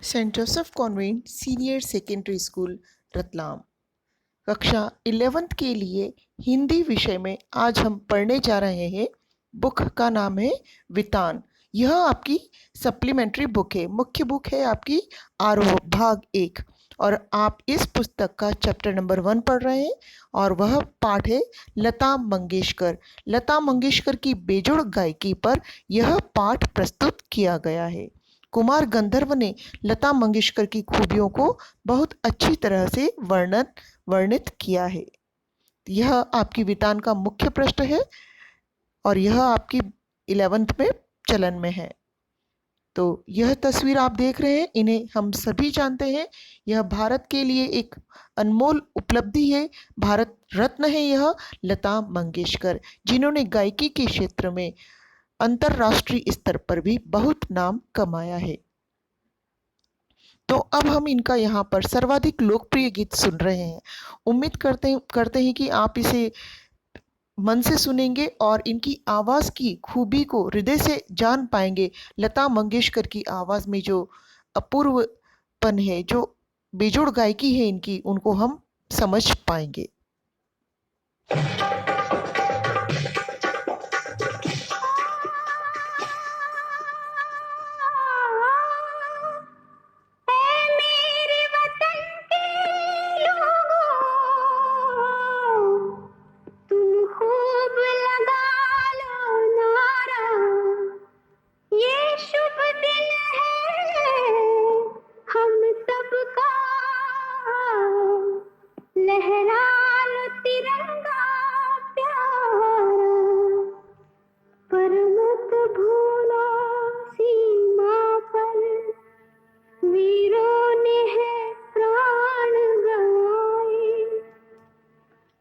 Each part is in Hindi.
Saint Joseph convent senior secondary school Ratlam. कक्षा 11th के लिए हिंदी विषय में आज हम पढ़ने जा रहे हैं। बुक का नाम है वितान। यह आपकी सप्लीमेंट्री बुक है। मुख्य बुक है आपकी आरोह भाग 1 और आप इस पुस्तक का चैप्टर नंबर 1 पढ़ रहे हैं और वह पाठ है लता मंगेशकर। लता मंगेशकर की बेजोड़ गायकी पर यह पाठ प्रस्तुत किया गया है। कुमार गंधर्व ने लता मंगेशकर की खूबियों को बहुत अच्छी तरह से वर्णित किया है। यह आपकी वितान का मुख्य पृष्ठ है और यह आपकी 11th में चलन में है। तो यह तस्वीर आप देख रहे हैं, इन्हें हम सभी जानते हैं। यह भारत के लिए एक अनमोल उपलब्धि है। भारत रत्न है यह लता मंगेशकर, जिन्होंने गायकी के क्षेत्र में अंतरराष्ट्रीय स्तर पर भी बहुत नाम कमाया है। तो अब हम इनका यहाँ पर सर्वाधिक लोकप्रिय गीत सुन रहे हैं। उम्मीद करते हैं कि आप इसे मन से सुनेंगे और इनकी आवाज़ की खूबी को हृदय से जान पाएंगे। लता मंगेशकर की आवाज़ में जो अपूर्वपन है, जो बेजोड़ गायकी है इनकी, उनको हम समझ पाएंगे।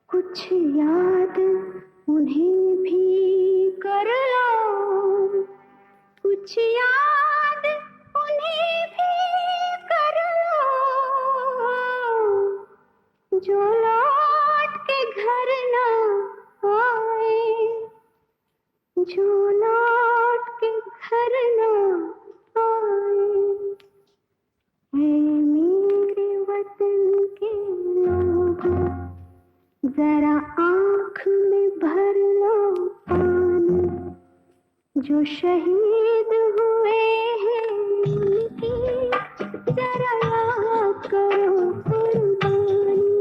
कुछ याद उन्हें भी कर लो, कुछ याद उन्हें भी कर लो, जो लौट के घर ना आए, जो लौट के घर ना आए। है मेरे वतन के लोगों, जरा आँख में भर लो पानी, जो शहीद हुए हैं उनकी जरा याद करो कुर्बानी।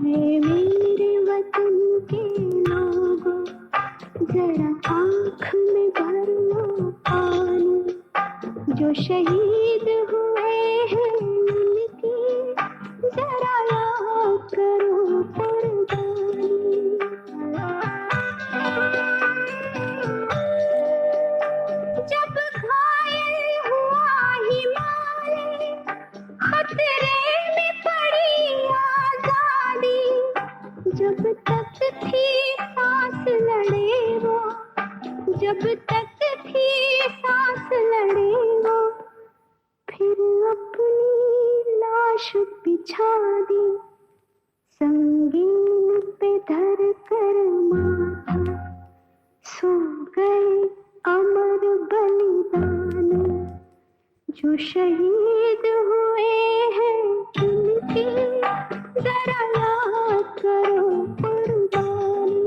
है मेरे वतन के लोगों, जरा आँख में भर लो पानी, जो शहीद हुए हैं उनकी जरा याद करो कुर्बानी। जब घायल हुआ हिमालय, खतरे में पड़ी आजादी, जब तक थी सांस लड़े वो, जब तक थी सांस लड़े वो, फिर अपनी लाश बिछा दी, संगीन पे धर कर माथा, सो गए अमर बलिदानी, जो शहीद हुए हैं उनकी जरा याद करो कुर्बानी।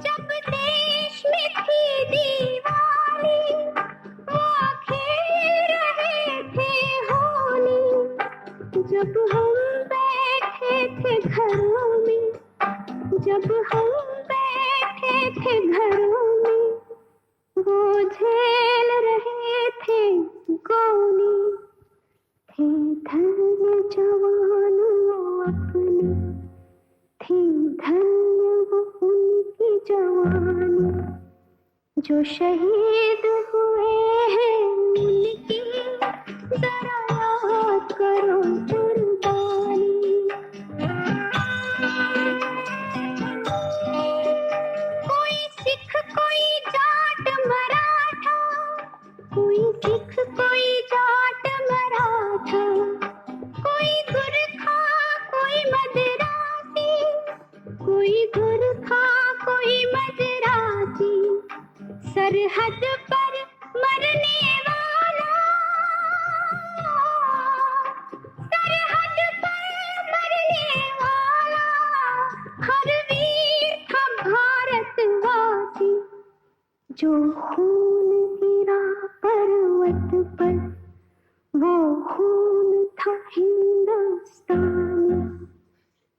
जब देश में थी दीवानी, वो खेल रहे थे होली, जब हम बैठे थे घरों में, जब हम बैठे थे घरों में, वो झेल रहे थे गोली, थे धन्य जवान वो अपने, थी धन्य वो उनकी जवानी, जो शहीद हुए हैं उनकी जरा याद करो कुर्बानी। कोई सिख कोई जाट मराठा, कोई सिख कोई जाट मराठा, कोई गुरखा कोई मदरासी, कोई गुरखा कोई मदरासी, सरहद पर मरने वाला, सरहद पर मरने वाला, हर वीर था भारतवासी। जो खून गिरा पर्वत पर, वो खून था हिंदुस्तानी।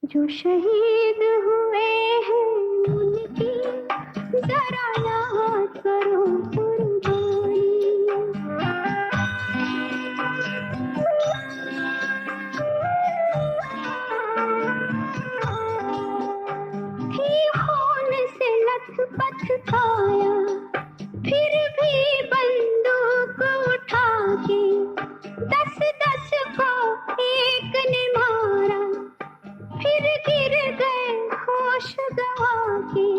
जो शहीद हुए हैं उनकी जरा याद करो कुर्बानी। थी खून से लथपथ काया, फिर भी बंदूक उठा के 10-10 को एक ने मारा, फिर गिर गए होश गवा के।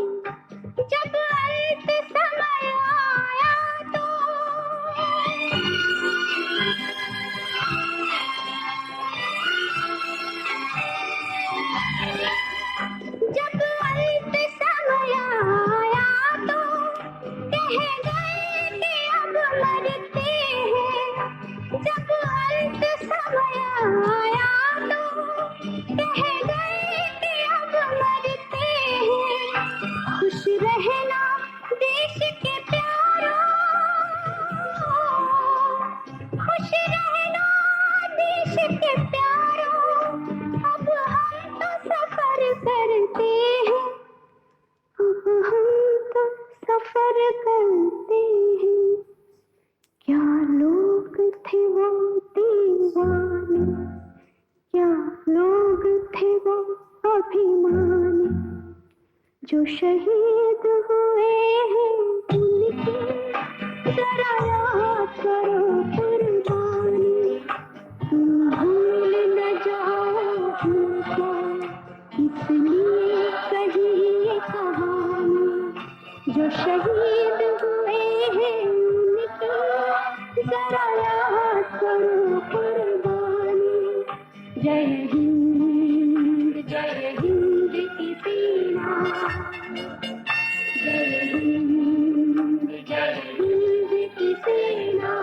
जब अंत समय आया तो जब अंत समय आया तो कह गए कि अब मरते हैं। जब अंत समय आया तो कह गए कि अब मरते हैं। खुश रहना देश के प्यारों, खुश रहना देश के प्यारों। अब हम तो सफर करते हैं, अब हम तो सफर करते हैं। क्या लोग थे वो दीवाने, क्या लोग थे वो अभिमानी। जो शहीद हुए हैं उनकी जरा याद करो कुर्बानी। तुम भूल न जाओ उनको, इसलिए कही ये कहानी। जो शहीद हुए हैं उनकी जरा याद करो कुर्बानी। जय हिंद की सेना, जय हिंद की सेना।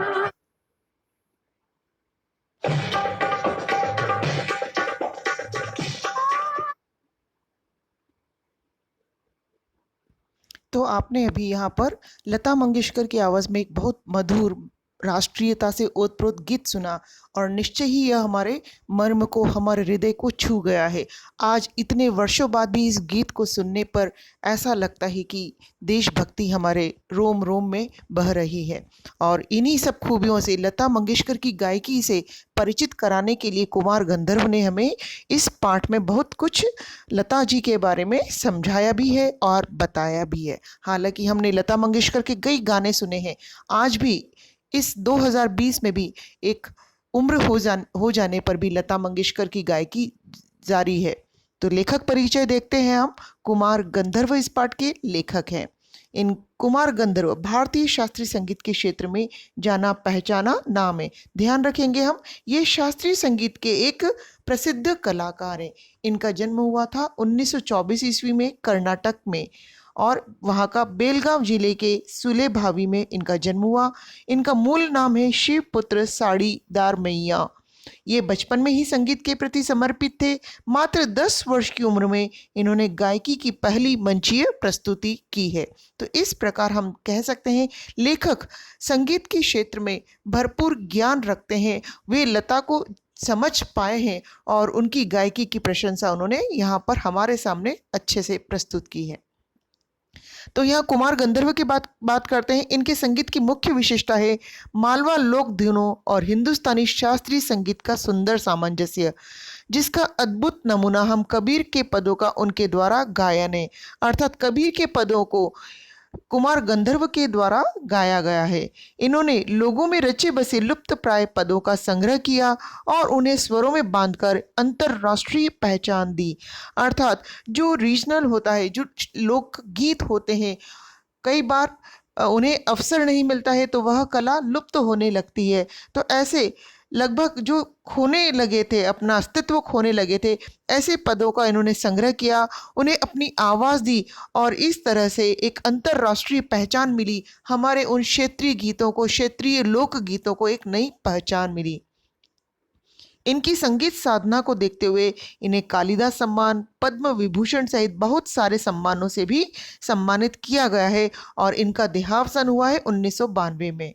तो आपने अभी यहाँ पर लता मंगेशकर की आवाज़ में एक बहुत मधुर राष्ट्रीयता से ओतप्रोत गीत सुना और निश्चय ही यह हमारे मर्म को, हमारे हृदय को छू गया है। आज इतने वर्षों बाद भी इस गीत को सुनने पर ऐसा लगता है कि देशभक्ति हमारे रोम रोम में बह रही है। और इन्हीं सब खूबियों से लता मंगेशकर की गायकी से परिचित कराने के लिए कुमार गंधर्व ने हमें इस पाठ में बहुत कुछ लता जी के बारे में समझाया भी है और बताया भी है। हालांकि हमने लता मंगेशकर के कई गाने सुने हैं, आज भी इस 2020 में भी एक उम्र हो जाने पर भी लता मंगेशकर की गायकी जारी है। तो लेखक परिचय देखते हैं हम। कुमार गंधर्व इस पाठ के लेखक हैं। इन कुमार गंधर्व भारतीय शास्त्रीय संगीत के क्षेत्र में जाना पहचाना नाम है। ध्यान रखेंगे हम, ये शास्त्रीय संगीत के एक प्रसिद्ध कलाकार हैं। इनका जन्म हुआ था 1924 ईस्वी में कर्नाटक में, और वहाँ का बेलगांव जिले के सुलेभावी में इनका जन्म हुआ। इनका मूल नाम है शिवपुत्र साड़ीदार मैया। ये बचपन में ही संगीत के प्रति समर्पित थे। मात्र 10 वर्ष की उम्र में इन्होंने गायकी की पहली मंचीय प्रस्तुति की है। तो इस प्रकार हम कह सकते हैं लेखक संगीत के क्षेत्र में भरपूर ज्ञान रखते हैं। वे लता को समझ पाए हैं और उनकी गायकी की प्रशंसा उन्होंने यहाँ पर हमारे सामने अच्छे से प्रस्तुत की है। तो यहाँ कुमार गंधर्व की बात करते हैं। इनके संगीत की मुख्य विशेषता है मालवा लोक धुनों और हिंदुस्तानी शास्त्रीय संगीत का सुंदर सामंजस्य, जिसका अद्भुत नमूना हम कबीर के पदों का उनके द्वारा गायन है। अर्थात कबीर के पदों को कुमार गंधर्व के द्वारा गाया गया है। इन्होंने लोगों में रचे बसे लुप्त प्राय पदों का संग्रह किया और उन्हें स्वरों में बांधकर अंतरराष्ट्रीय पहचान दी। अर्थात जो रीजनल होता है, जो लोकगीत होते हैं, कई बार उन्हें अवसर नहीं मिलता है तो वह कला लुप्त होने लगती है। तो ऐसे लगभग जो खोने लगे थे, अपना अस्तित्व खोने लगे थे, ऐसे पदों का इन्होंने संग्रह किया, उन्हें अपनी आवाज़ दी और इस तरह से एक अंतर्राष्ट्रीय पहचान मिली। हमारे उन क्षेत्रीय गीतों को, क्षेत्रीय लोक गीतों को एक नई पहचान मिली। इनकी संगीत साधना को देखते हुए इन्हें कालिदास सम्मान, पद्म विभूषण सहित बहुत सारे सम्मानों से भी सम्मानित किया गया है और इनका देहावसान हुआ है 1992 में।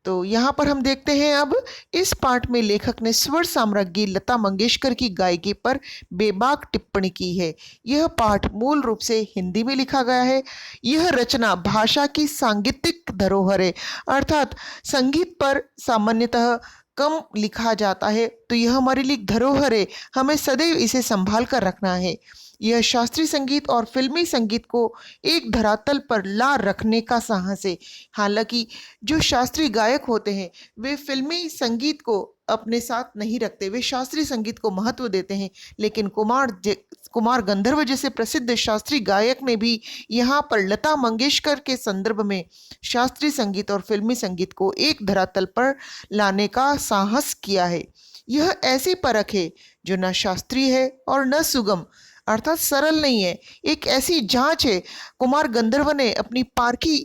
तो यहाँ पर हम देखते हैं अब इस पाठ में लेखक ने स्वर साम्राज्ञी लता मंगेशकर की गायकी पर बेबाक टिप्पणी की है। यह पाठ मूल रूप से हिंदी में लिखा गया है। यह रचना भाषा की सांगीतिक धरोहर है, अर्थात संगीत पर सामान्यतः कम लिखा जाता है, तो यह हमारे लिए धरोहर है, हमें सदैव इसे संभाल कर रखना है। यह शास्त्रीय संगीत और फिल्मी संगीत को एक धरातल पर ला रखने का साहस है। हालांकि जो शास्त्रीय गायक होते हैं वे फिल्मी संगीत को अपने साथ नहीं रखते, वे शास्त्रीय संगीत को महत्व देते हैं, लेकिन कुमार गंधर्व जैसे प्रसिद्ध शास्त्रीय गायक ने भी यहाँ पर लता मंगेशकर के संदर्भ में शास्त्रीय संगीत और फिल्मी संगीत को एक धरातल पर लाने का साहस किया है। यह ऐसी परख है जो न शास्त्रीय है और न सुगम, अर्थात सरल नहीं है, एक ऐसी जांच है। कुमार गंधर्व ने अपनी पारखी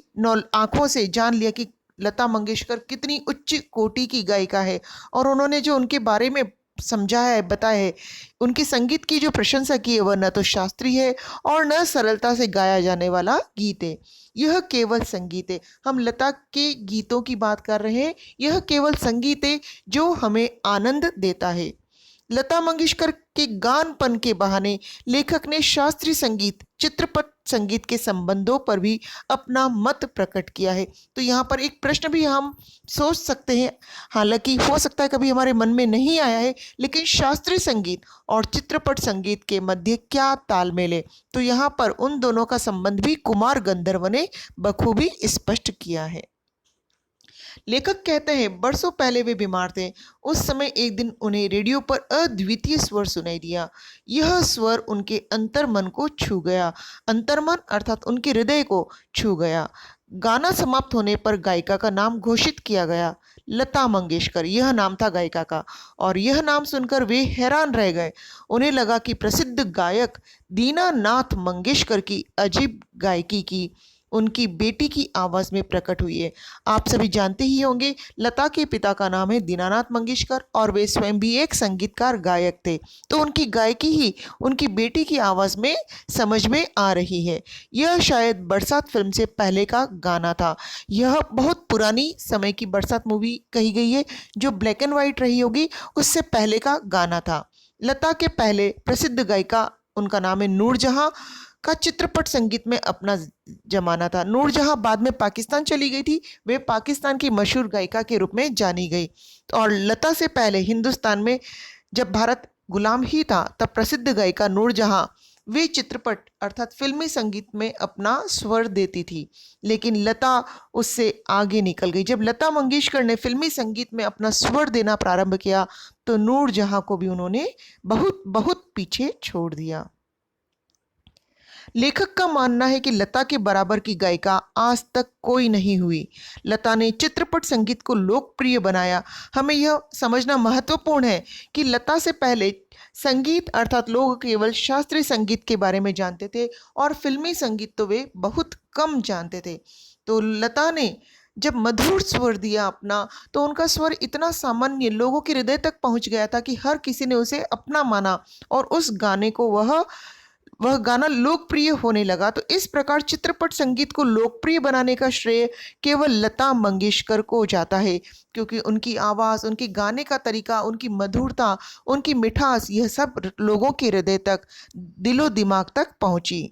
आंखों से जान लिया कि लता मंगेशकर कितनी उच्च कोटि की गायिका है और उन्होंने जो उनके बारे में समझाया है, बताया है, उनकी संगीत की जो प्रशंसा की है वह न तो शास्त्रीय है और न सरलता से गाया जाने वाला गीत है। यह केवल संगीत है। हम लता के गीतों की बात कर रहे हैं, यह केवल संगीत है जो हमें आनंद देता है। लता मंगेशकर के गानपन के बहाने लेखक ने शास्त्रीय संगीत, चित्रपट संगीत के संबंधों पर भी अपना मत प्रकट किया है। तो यहाँ पर एक प्रश्न भी हम सोच सकते हैं, हालांकि हो सकता है कभी हमारे मन में नहीं आया है, लेकिन शास्त्रीय संगीत और चित्रपट संगीत के मध्य क्या तालमेल है? तो यहाँ पर उन दोनों का संबंध भी कुमार गंधर्व ने बखूबी स्पष्ट किया है। लेखक कहते हैं बरसों पहले वे बीमार थे। उस समय एक दिन उन्हें रेडियो पर अद्वितीय स्वर सुनाई दिया। यह स्वर उनके अंतर्मन को छू गया, अंतर्मन अर्थात उनके हृदय को छू गया। गाना समाप्त होने पर गायिका का नाम घोषित किया गया, लता मंगेशकर, यह नाम था गायिका का, और यह नाम सुनकर वे हैरान रह गए। उन्हें लगा कि प्रसिद्ध गायक दीनानाथ मंगेशकर की अजीब गायकी की उनकी बेटी की आवाज़ में प्रकट हुई है। आप सभी जानते ही होंगे लता के पिता का नाम है दीनानाथ मंगेशकर और वे स्वयं भी एक संगीतकार गायक थे, तो उनकी गायकी ही उनकी बेटी की आवाज़ में समझ में आ रही है। यह शायद बरसात फिल्म से पहले का गाना था। यह बहुत पुरानी समय की बरसात मूवी कही गई है जो ब्लैक एंड वाइट रही होगी, उससे पहले का गाना था। लता के पहले प्रसिद्ध गायिका, उनका नाम है नूरजहां, का चित्रपट संगीत में अपना जमाना था। नूरजहां बाद में पाकिस्तान चली गई थी, वे पाकिस्तान की मशहूर गायिका के रूप में जानी गई। और लता से पहले हिंदुस्तान में जब भारत गुलाम ही था तब प्रसिद्ध गायिका नूरजहां वे चित्रपट अर्थात फिल्मी संगीत में अपना स्वर देती थी, लेकिन लता उससे आगे निकल गई। जब लता मंगेशकर ने फिल्मी संगीत में अपना स्वर देना प्रारंभ किया तो नूरजहां को भी उन्होंने बहुत बहुत पीछे छोड़ दिया। लेखक का मानना है कि लता के बराबर की गायिका आज तक कोई नहीं हुई। लता ने चित्रपट संगीत को लोकप्रिय बनाया। हमें यह समझना महत्वपूर्ण है कि लता से पहले संगीत अर्थात लोग केवल शास्त्रीय संगीत के बारे में जानते थे और फिल्मी संगीत तो वे बहुत कम जानते थे। तो लता ने जब मधुर स्वर दिया अपना, तो उनका स्वर इतना सामान्य लोगों के हृदय तक पहुंच गया था कि हर किसी ने उसे अपना माना और उस गाने को वह गाना लोकप्रिय होने लगा। तो इस प्रकार चित्रपट संगीत को लोकप्रिय बनाने का श्रेय केवल लता मंगेशकर को जाता है, क्योंकि उनकी आवाज़, उनके गाने का तरीका, उनकी मधुरता, उनकी मिठास, यह सब लोगों के हृदय तक, दिलो दिमाग तक पहुंची।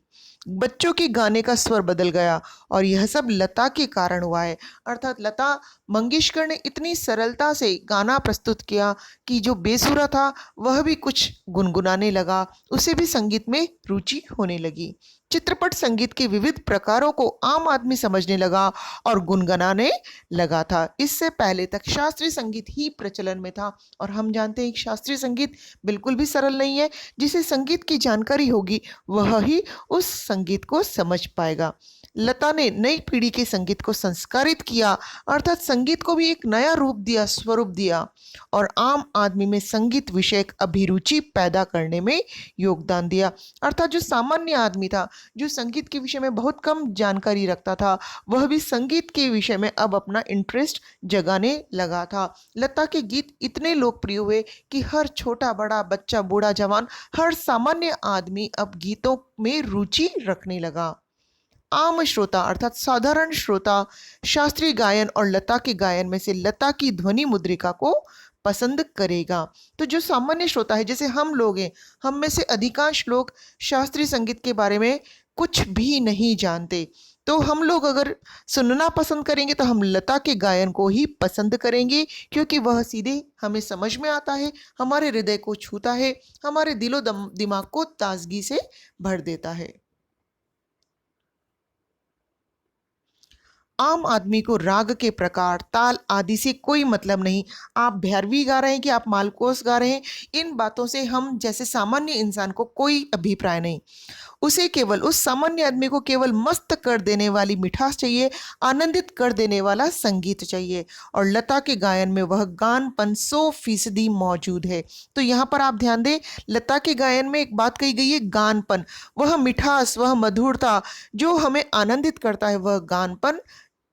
बच्चों के गाने का स्वर बदल गया और यह सब लता के कारण हुआ है। अर्थात लता मंगेशकर ने इतनी सरलता से गाना प्रस्तुत किया कि जो बेसुरा था वह भी कुछ गुनगुनाने लगा, उसे भी संगीत में रुचि होने लगी। चित्रपट संगीत के विविध प्रकारों को आम आदमी समझने लगा और गुनगुनाने लगा था। इससे पहले तक शास्त्रीय संगीत ही प्रचलन में था और हम जानते हैं कि शास्त्रीय संगीत बिल्कुल भी सरल नहीं है। जिसे संगीत की जानकारी होगी वह ही उस संगीत को समझ पाएगा। लता ने नई पीढ़ी के संगीत को संस्कारित किया, अर्थात संगीत को भी एक नया रूप दिया, स्वरूप दिया, और आम आदमी में संगीत विषयक अभिरुचि पैदा करने में योगदान दिया। अर्थात जो सामान्य आदमी था, जो संगीत के विषय में बहुत कम जानकारी रखता था, वह भी संगीत के विषय में अब अपना इंटरेस्ट जगाने लगा था। लता के गीत इतने लोकप्रिय हुए कि हर छोटा बड़ा, बच्चा बूढ़ा जवान, हर सामान्य आदमी अब गीतों में रुचि रखने लगा। आम श्रोता अर्थात साधारण श्रोता शास्त्रीय गायन और लता के गायन में से लता की ध्वनि मुद्रिका को पसंद करेगा। तो जो सामान्य श्रोता है, जैसे हम लोग हैं, हम में से अधिकांश लोग शास्त्रीय संगीत के बारे में कुछ भी नहीं जानते, तो हम लोग अगर सुनना पसंद करेंगे तो हम लता के गायन को ही पसंद करेंगे, क्योंकि वह सीधे हमें समझ में आता है, हमारे हृदय को छूता है, हमारे दिलो दिमाग को ताजगी से भर देता है। आम आदमी को राग के प्रकार, ताल आदि से कोई मतलब नहीं। आप भैरवी गा रहे हैं कि आप मालकोस गा रहे हैं, इन बातों से हम जैसे सामान्य इंसान को कोई अभिप्राय नहीं। उसे केवल, उस सामान्य आदमी को केवल मस्त कर देने वाली मिठास चाहिए, आनंदित कर देने वाला संगीत चाहिए, और लता के गायन में वह गानपन 100% मौजूद है। तो यहाँ पर आप ध्यान दें, लता के गायन में एक बात कही गई है, गानपन, वह मिठास, वह मधुरता जो हमें आनंदित करता है, वह गानपन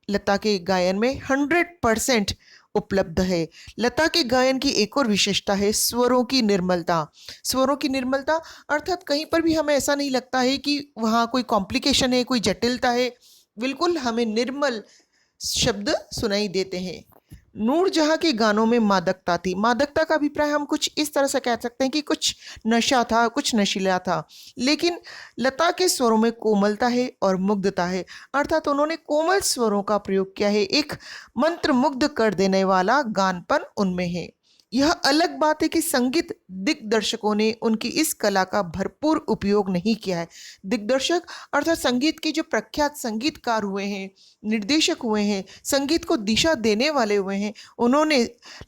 लता के गायन में 100% उपलब्ध है। लता के गायन की एक और विशेषता है स्वरों की निर्मलता। स्वरों की निर्मलता अर्थात कहीं पर भी हमें ऐसा नहीं लगता है कि वहाँ कोई कॉम्प्लिकेशन है, कोई जटिलता है, बिल्कुल हमें निर्मल शब्द सुनाई देते हैं। नूरजहां के गानों में मादकता थी। मादकता का अभिप्राय हम कुछ इस तरह से कह सकते हैं कि कुछ नशा था, कुछ नशीला था, लेकिन लता के स्वरों में कोमलता है और मुग्धता है, अर्थात उन्होंने कोमल स्वरों का प्रयोग किया है, एक मंत्र मुग्ध कर देने वाला गानपन उनमें है। यह अलग बात है कि संगीत दिग्दर्शकों ने उनकी इस कला का भरपूर उपयोग नहीं किया है। दिग्दर्शक अर्थात संगीत के जो प्रख्यात संगीतकार हुए हैं, निर्देशक हुए हैं, संगीत को दिशा देने वाले हुए हैं, उन्होंने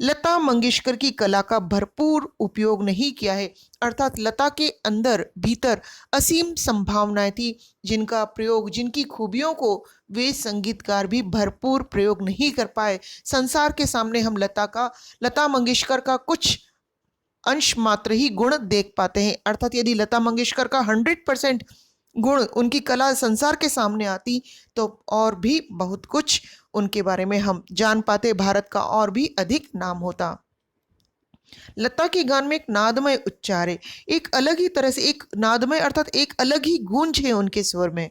लता मंगेशकर की कला का भरपूर उपयोग नहीं किया है। अर्थात लता के अंदर भीतर असीम संभावनाएं थी, जिनका प्रयोग, जिनकी खूबियों को वे संगीतकार भी भरपूर प्रयोग नहीं कर पाए। संसार के सामने हम लता मंगेशकर का कुछ अंश मात्र ही गुण देख पाते हैं। अर्थात यदि लता मंगेशकर का 100% गुण, उनकी कला संसार के सामने आती तो और भी बहुत कुछ उनके बारे में हम जान पाते, भारत का और भी अधिक नाम होता। लता के गान में एक नादमय उच्चार है, एक अलग ही तरह से, एक नादमय अर्थात एक अलग ही गूंज है उनके स्वर में।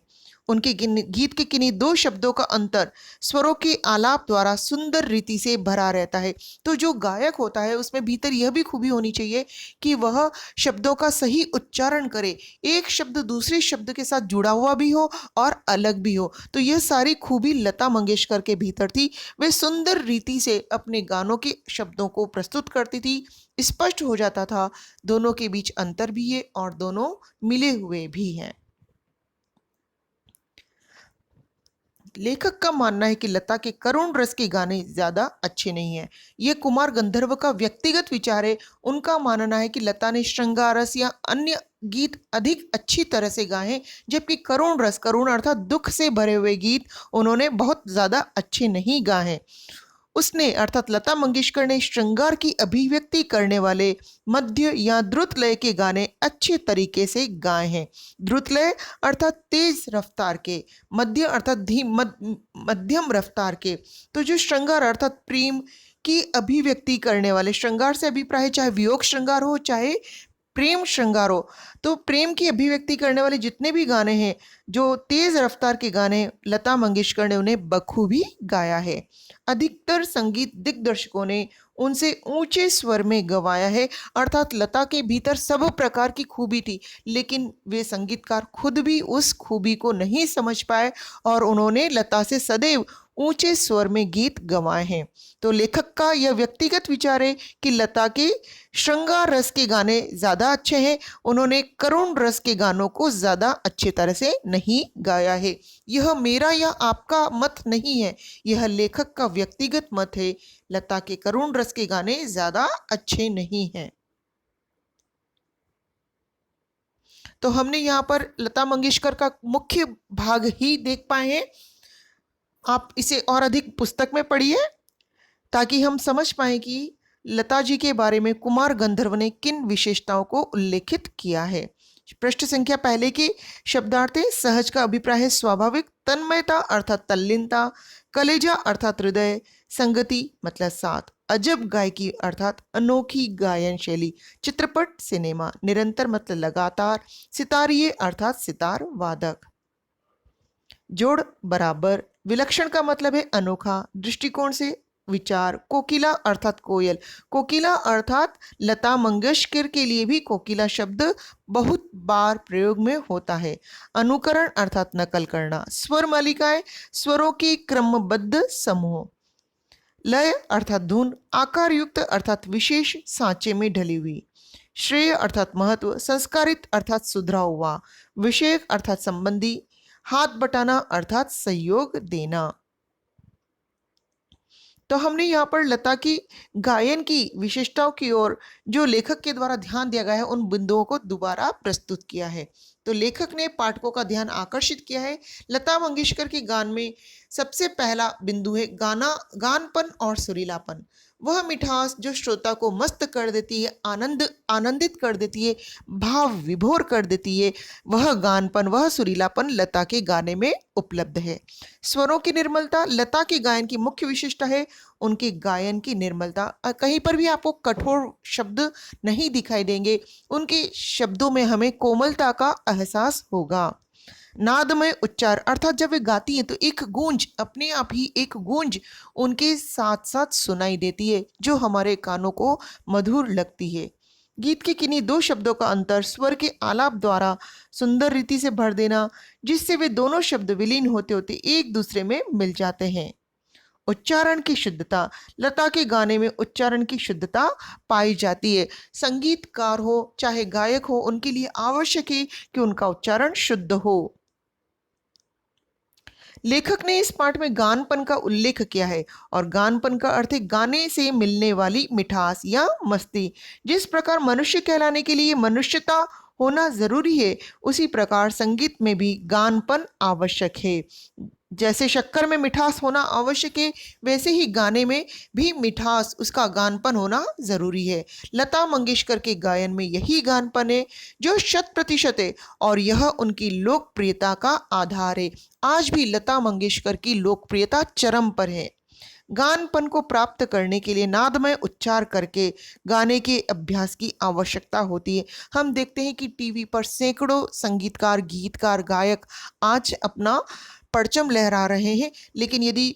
उनके गीत के किन्हीं दो शब्दों का अंतर स्वरों के आलाप द्वारा सुंदर रीति से भरा रहता है। तो जो गायक होता है उसमें भीतर यह भी खूबी होनी चाहिए कि वह शब्दों का सही उच्चारण करे, एक शब्द दूसरे शब्द के साथ जुड़ा हुआ भी हो और अलग भी हो। तो यह सारी खूबी लता मंगेशकर के भीतर थी। वे सुंदर रीति से अपने गानों के शब्दों को प्रस्तुत करती थी। स्पष्ट हो जाता था दोनों के बीच अंतर भी है और दोनों मिले हुए भी हैं। लेखक का मानना है कि लता के करुण रस के गाने ज्यादा अच्छे नहीं हैं। यह कुमार गंधर्व का व्यक्तिगत विचार है। उनका मानना है कि लता ने श्रृंगार रस या अन्य गीत अधिक अच्छी तरह से गाए हैं, जबकि करुण रस, करुण अर्थात दुख से भरे हुए गीत उन्होंने बहुत ज्यादा अच्छे नहीं गाए हैं। उसने अर्थात लता मंगेशकर ने श्रृंगार की अभिव्यक्ति करने वाले मध्य या द्रुत लय के गाने अच्छे तरीके से गाए हैं। द्रुत लय अर्थात तेज रफ्तार के, मध्य अर्थात मध्यम रफ्तार के। तो जो श्रृंगार अर्थात प्रेम की अभिव्यक्ति करने वाले, श्रृंगार से अभिप्राय है चाहे वियोग श्रृंगार हो चाहे प्रेम श्रृंगार हो, तो प्रेम की अभिव्यक्ति करने वाले जितने भी गाने हैं, जो तेज रफ्तार के गाने, लता मंगेशकर ने उन्हें बखूबी गाया है। अधिकतर संगीत दिग्दर्शकों ने उनसे ऊंचे स्वर में गवाया है। अर्थात लता के भीतर सब प्रकार की खूबी थी, लेकिन वे संगीतकार खुद भी उस खूबी को नहीं समझ पाए और उन्होंने लता से सदैव ऊंचे स्वर में गीत गवाए हैं। तो लेखक का यह व्यक्तिगत विचार है कि लता के श्रृंगार रस के गाने ज़्यादा अच्छे हैं, उन्होंने करुण रस के गानों को ज़्यादा अच्छे तरह से नहीं गाया है। यह मेरा या आपका मत नहीं है, यह लेखक का व्यक्तिगत मत है। लता के करुण रस के गाने ज़्यादा अच्छे नहीं हैं। तो हमने यहाँ पर लता मंगेशकर का मुख्य भाग ही देख पाए हैं। आप इसे और अधिक पुस्तक में पढ़िए ताकि हम समझ पाएं कि लता जी के बारे में कुमार गंधर्व ने किन विशेषताओं को उल्लेखित किया है। पृष्ठ संख्या पहले के शब्दार्थ है। सहज का अभिप्राय है स्वाभाविक, तन्मयता अर्थात तल्लीनता, कलेजा अर्थात हृदय, संगति मतलब साथ, अजब गायकी अर्थात अनोखी गायन शैली, चित्रपट सिनेमा, निरंतर मतलब लगातार, सितारिये अर्थात सितार वादक, जोड़ बराबर, विलक्षण का मतलब है अनोखा, दृष्टिकोण से विचार, कोकिला अर्थात कोयल, कोकिला अर्थात लता मंगेशकर के लिए भी कोकिला शब्द बहुत बार प्रयोग में होता है, अनुकरण अर्थात नकल करना, स्वर मालिकाएं स्वरों की क्रमबद्ध समूह, लय अर्थात धुन, आकार युक्त अर्थात विशेष सांचे में ढली हुई, श्रेय अर्थात महत्व, संस्कारित अर्थात सुधरा हुआ, विषयक अर्थात संबंधी, हाथ बटाना अर्थात सहयोग देना। तो हमने यहाँ पर लता की गायन की विशेषताओं की ओर जो लेखक के द्वारा ध्यान दिया गया है उन बिंदुओं को दोबारा प्रस्तुत किया है। तो लेखक ने पाठकों का ध्यान आकर्षित किया है। लता मंगेशकर के गान में सबसे पहला बिंदु है गानपन और सुरीलापन, वह मिठास जो श्रोता को मस्त कर देती है, आनंदित कर देती है, भाव विभोर कर देती है, वह गानपन वह सुरीलापन लता के गाने में उपलब्ध है। स्वरों की निर्मलता लता के गायन की मुख्य विशेषता है, उनके गायन की निर्मलता, कहीं पर भी आपको कठोर शब्द नहीं दिखाई देंगे, उनके शब्दों में हमें कोमलता का एहसास होगा। नादमय उच्चार अर्थात जब वे गाती हैं तो एक गूंज, अपने आप ही एक गूंज उनके साथ साथ सुनाई देती है जो हमारे कानों को मधुर लगती है। गीत के किन्हीं दो शब्दों का अंतर स्वर के आलाप द्वारा सुंदर रीति से भर देना, जिससे वे दोनों शब्द विलीन होते होते एक दूसरे में मिल जाते हैं। उच्चारण की शुद्धता लता के गाने में उच्चारण की शुद्धता पाई जाती है। संगीतकार हो चाहे गायक हो, उनके लिए आवश्यक है कि उनका उच्चारण शुद्ध हो। लेखक ने इस पाठ में गानपन का उल्लेख किया है और गानपन का अर्थ है गाने से मिलने वाली मिठास या मस्ती। जिस प्रकार मनुष्य कहलाने के लिए मनुष्यता होना जरूरी है, उसी प्रकार संगीत में भी गानपन आवश्यक है। जैसे शक्कर में मिठास होना आवश्यक है, वैसे ही गाने में भी मिठास, उसका गानपन होना जरूरी है। लता मंगेशकर के गायन में यही गानपन है जो 100% है और यह उनकी लोकप्रियता का आधार है। आज भी लता मंगेशकर की लोकप्रियता चरम पर है। गानपन को प्राप्त करने के लिए नादमय उच्चार करके गाने के अभ्यास की आवश्यकता होती है। हम देखते हैं कि टीवी पर सैकड़ों संगीतकार, गीतकार, गायक आज अपना परचम लहरा रहे हैं, लेकिन यदि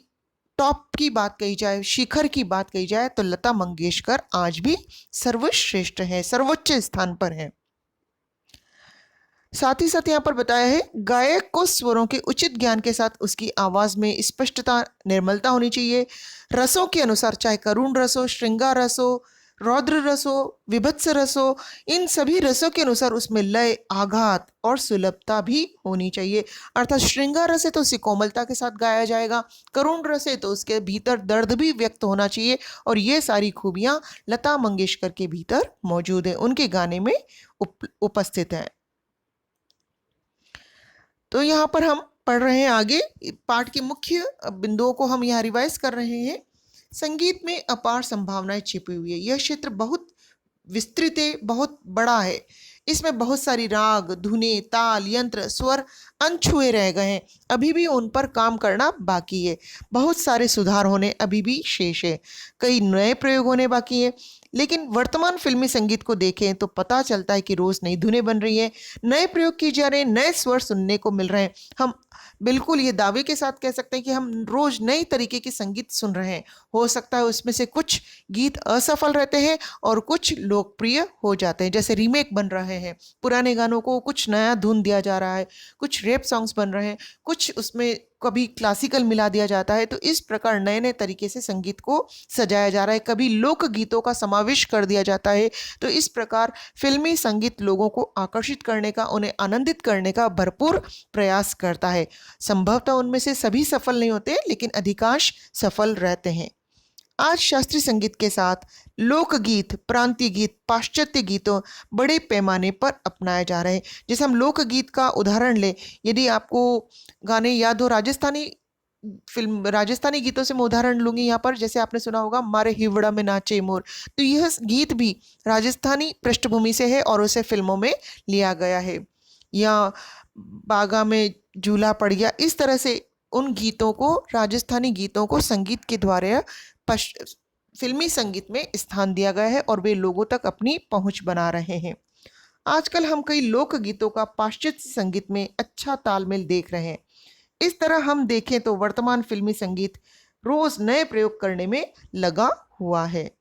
टॉप की बात कही जाए, शिखर की बात कही जाए, तो लता मंगेशकर आज भी सर्वश्रेष्ठ है, सर्वोच्च स्थान पर है। साथ ही साथ यहाँ पर बताया है गायक को स्वरों के उचित ज्ञान के साथ उसकी आवाज में स्पष्टता, निर्मलता होनी चाहिए। रसों के अनुसार, चाहे करुण रस हो, श्रृंगार रस हो, रौद्र रस हो, विभत्स रस हो, इन सभी रसों के अनुसार उसमें लय, आघात और सुलभता भी होनी चाहिए। अर्थात श्रृंगार रस है तो उसे कोमलता के साथ गाया जाएगा, करुण रस है तो उसके भीतर दर्द भी व्यक्त होना चाहिए, और ये सारी खूबियां लता मंगेशकर के भीतर मौजूद है, उनके गाने में उपस्थित है। तो यहाँ पर हम पढ़ रहे हैं आगे, पाठ के मुख्य बिंदुओं को हम यहाँ रिवाइज कर रहे हैं। संगीत में अपार संभावनाएं छिपी हुई है। यह क्षेत्र बहुत विस्तृत है, बहुत बड़ा है। इसमें बहुत सारी राग, धुनें, ताल, यंत्र, स्वर अनछुए रह गए हैं, अभी भी उन पर काम करना बाकी है। बहुत सारे सुधार होने अभी भी शेष है, कई नए प्रयोग होने बाकी है। लेकिन वर्तमान फिल्मी संगीत को देखें तो पता चलता है कि रोज नई धुनें बन रही है, नए प्रयोग किए जा रहे हैं, नए स्वर सुनने को मिल रहे हैं। हम बिल्कुल ये दावे के साथ कह सकते हैं कि हम रोज नई तरीके के संगीत सुन रहे हैं। हो सकता है उसमें से कुछ गीत असफल रहते हैं और कुछ लोकप्रिय हो जाते हैं, जैसे रीमेक बन रहे हैं पुराने गानों को, कुछ नया धुन दिया जा रहा है, कुछ रैप सॉन्ग्स बन रहे हैं, कुछ उसमें कभी क्लासिकल मिला दिया जाता है। तो इस प्रकार नए नए तरीके से संगीत को सजाया जा रहा है, कभी लोक गीतों का समावेश कर दिया जाता है। तो इस प्रकार फिल्मी संगीत लोगों को आकर्षित करने का, उन्हें आनंदित करने का भरपूर प्रयास करता है। संभवतः उनमें से सभी सफल नहीं होते, लेकिन अधिकांश सफल रहते हैं। आज शास्त्रीय संगीत के साथ लोकगीत, प्रांतीय गीत, पाश्चात्य गीतों बड़े पैमाने पर अपनाए जा रहे हैं। जैसे हम लोकगीत का उदाहरण लें, यदि आपको गाने याद हो, राजस्थानी गीतों से मैं उदाहरण लूंगी यहाँ पर। जैसे आपने सुना होगा, मारे हिवड़ा में नाचे मोर, तो यह गीत भी राजस्थानी पृष्ठभूमि से है और उसे फिल्मों में लिया गया है। या बागा में झूला पड़ गया, इस तरह से उन गीतों को, राजस्थानी गीतों को संगीत के द्वारा फिल्मी संगीत में स्थान दिया गया है और वे लोगों तक अपनी पहुंच बना रहे हैं। आजकल हम कई लोक गीतों का पाश्चात्य संगीत में अच्छा तालमेल देख रहे हैं। इस तरह हम देखें तो वर्तमान फिल्मी संगीत रोज नए प्रयोग करने में लगा हुआ है।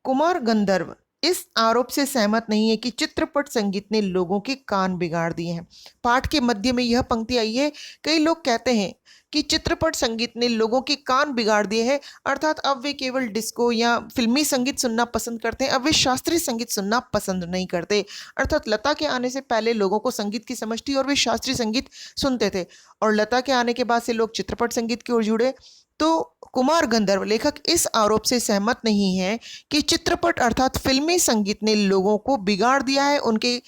कुमार गंधर्व इस आरोप से सहमत नहीं है कि चित्रपट संगीत ने लोगों के कान बिगाड़ दिए हैं। पाठ के मध्य में यह पंक्ति आई है, कई लोग कहते हैं कि चित्रपट संगीत ने लोगों के कान बिगाड़ दिए हैं, अर्थात अब वे केवल डिस्को या फिल्मी संगीत सुनना पसंद करते हैं, अब वे शास्त्रीय संगीत सुनना पसंद नहीं करते। अर्थात लता के आने से पहले लोगों को संगीत की समझ थी और वे शास्त्रीय संगीत सुनते थे, और लता के आने के बाद से लोग चित्रपट संगीत की ओर जुड़े। तो कुमार गंधर्व लेखक इस आरोप से सहमत नहीं है कि चित्रपट अर्थात फिल्मी संगीत ने लोगों को बिगाड़ दिया है, उनके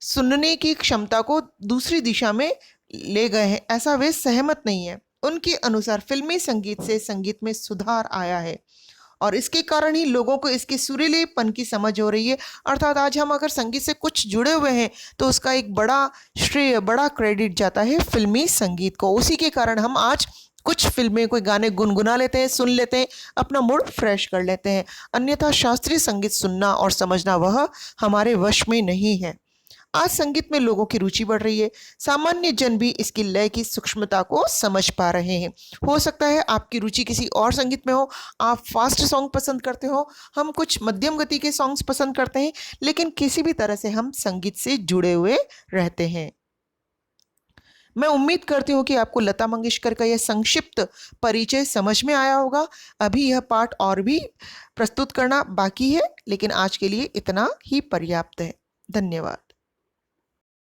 सुनने की क्षमता को दूसरी दिशा में ले गए हैं, ऐसा वे सहमत नहीं है। उनके अनुसार फिल्मी संगीत से संगीत में सुधार आया है और इसके कारण ही लोगों को इसके सुरीलेपन की समझ हो रही है। अर्थात आज हम अगर संगीत से कुछ जुड़े हुए हैं तो उसका एक बड़ा श्रेय, बड़ा क्रेडिट जाता है फिल्मी संगीत को। उसी के कारण हम आज कुछ फिल्में, कोई गाने गुनगुना लेते हैं, सुन लेते हैं, अपना मूड फ्रेश कर लेते हैं, अन्यथा शास्त्रीय संगीत सुनना और समझना वह हमारे वश में नहीं है। आज संगीत में लोगों की रुचि बढ़ रही है, सामान्य जन भी इसकी लय की सूक्ष्मता को समझ पा रहे हैं। हो सकता है आपकी रुचि किसी और संगीत में हो, आप फास्ट सॉन्ग पसंद करते हो, हम कुछ मध्यम गति के सॉन्ग्स पसंद करते हैं, लेकिन किसी भी तरह से हम संगीत से जुड़े हुए रहते हैं। मैं उम्मीद करती हूँ कि आपको लता मंगेशकर का यह संक्षिप्त परिचय समझ में आया होगा। अभी यह पाठ और भी प्रस्तुत करना बाकी है, लेकिन आज के लिए इतना ही पर्याप्त है। धन्यवाद।